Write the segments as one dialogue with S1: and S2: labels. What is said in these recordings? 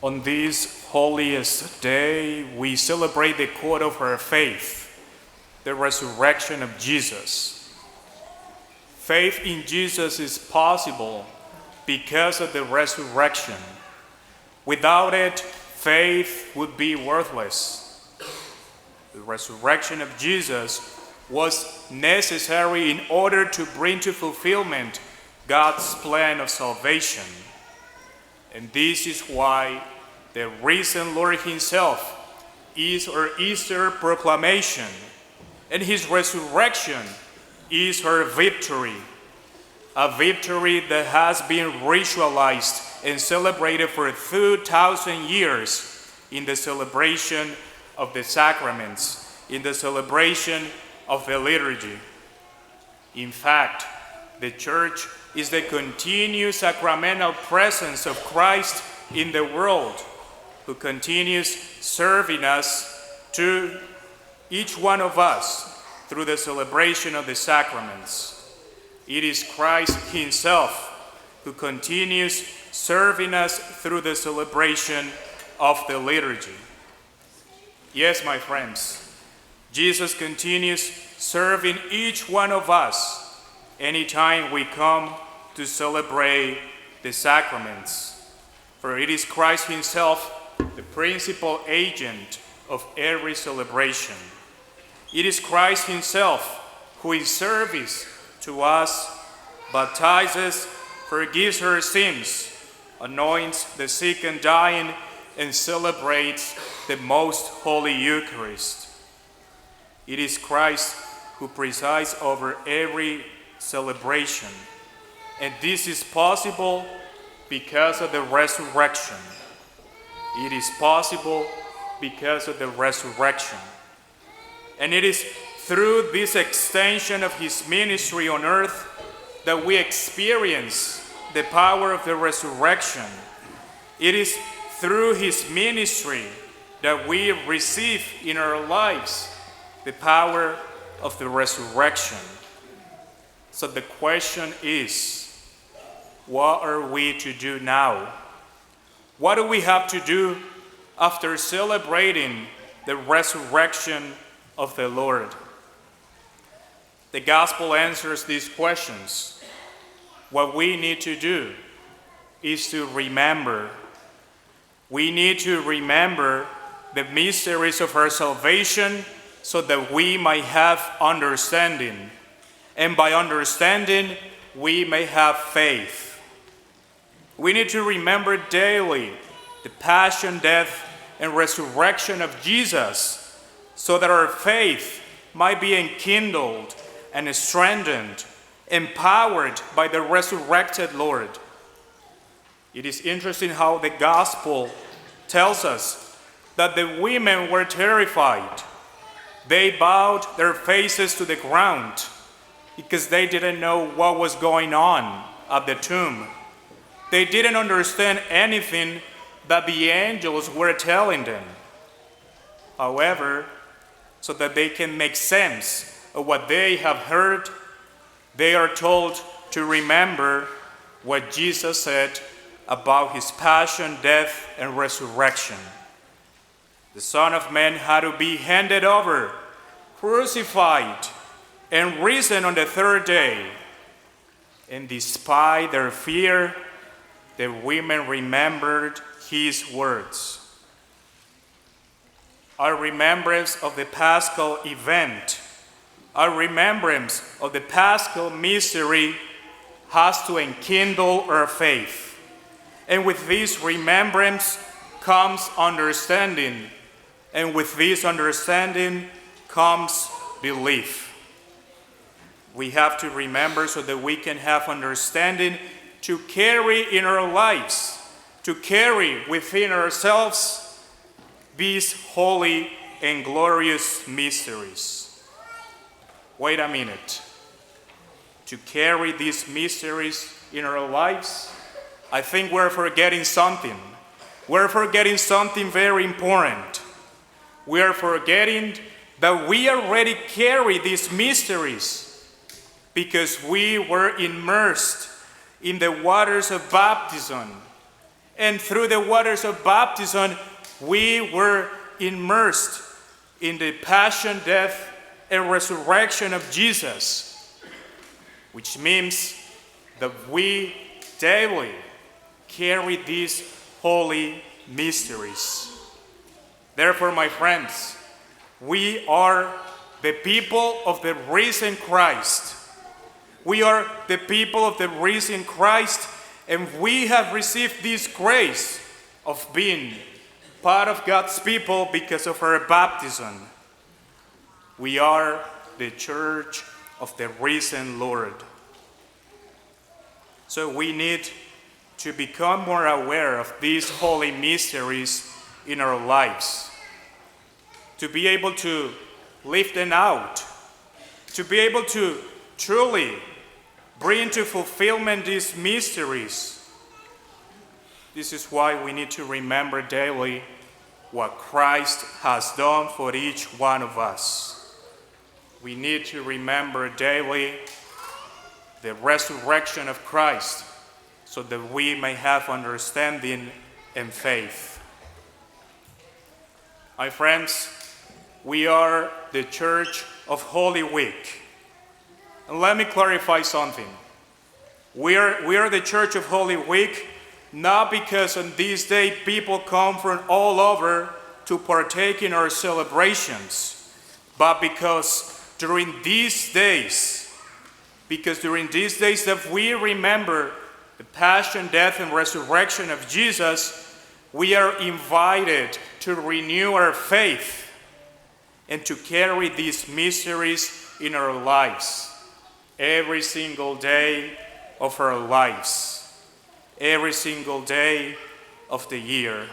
S1: On this holiest day, we celebrate the core of our faith, the resurrection of Jesus. Faith in Jesus is possible because of the resurrection. Without it, faith would be worthless. The resurrection of Jesus was necessary in order to bring to fulfillment God's plan of salvation. And this is why the risen Lord himself is our Easter proclamation, and his resurrection is our victory, a victory that has been ritualized and celebrated for 2,000 years in the celebration of the sacraments, in the celebration of the liturgy. In fact, the Church is the continuous sacramental presence of Christ in the world, who continues serving us to each one of us through the celebration of the sacraments. It is Christ himself who continues serving us through the celebration of the liturgy. Yes, my friends, Jesus continues serving each one of us anytime we come to celebrate the sacraments. For it is Christ himself, the principal agent of every celebration. It is Christ himself who in service to us baptizes, forgives our sins, anoints the sick and dying, and celebrates the most holy Eucharist. It is Christ who presides over every celebration, and this is possible because of the resurrection. It is possible because of the resurrection. And it is through this extension of his ministry on earth that we experience the power of the resurrection. It is through his ministry that we receive in our lives the power of the resurrection. So the question is, what are we to do now? What do we have to do after celebrating the resurrection of the Lord? The gospel answers these questions. What we need to do is to remember. We need to remember the mysteries of our salvation so that we might have understanding. And by understanding, we may have faith. We need to remember daily the passion, death, and resurrection of Jesus so that our faith might be enkindled and strengthened, empowered by the resurrected Lord. It is interesting how the gospel tells us that the women were terrified. They bowed their faces to the ground because they didn't know what was going on at the tomb. They didn't understand anything that the angels were telling them. However, so that they can make sense of what they have heard, they are told to remember what Jesus said about his passion, death, and resurrection. The Son of Man had to be handed over, crucified, and risen on the third day. And despite their fear, the women remembered his words. Our remembrance of the Paschal event, our remembrance of the Paschal mystery has to enkindle our faith. And with this remembrance comes understanding. And with this understanding comes belief. We have to remember so that we can have understanding to carry in our lives, to carry within ourselves these holy and glorious mysteries. Wait a minute. To carry these mysteries in our lives, I think we're forgetting something. We're forgetting something very important. We are forgetting that we already carry these mysteries because we were immersed in the waters of baptism And through the waters of baptism, we were immersed in the passion, death, and resurrection of Jesus, which means that we daily carry these holy mysteries. Therefore, my friends, we are the people of the risen Christ. We are the people of the risen Christ, and we have received this grace of being part of God's people because of our baptism. We are the church of the risen Lord. So we need to become more aware of these holy mysteries in our lives, to be able to live them out, to be able to truly bring to fulfillment these mysteries. This is why we need to remember daily what Christ has done for each one of us. We need to remember daily the resurrection of Christ so that we may have understanding and faith. My friends, we are the Church of Holy Week. And let me clarify something. We are the Church of Holy Week not because on this day people come from all over to partake in our celebrations, but because during these days that we remember the passion, death, and resurrection of Jesus, we are invited to renew our faith and to carry these mysteries in our lives every single day of our lives, every single day of the year.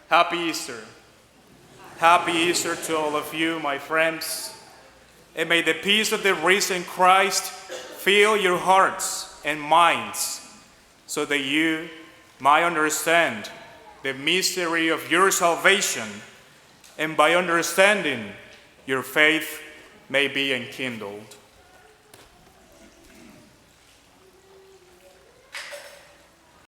S1: Happy Easter. Happy Easter to all of you, my friends. And may the peace of the risen Christ fill your hearts and minds so that you might understand the mystery of your salvation, and by understanding, your faith may be enkindled.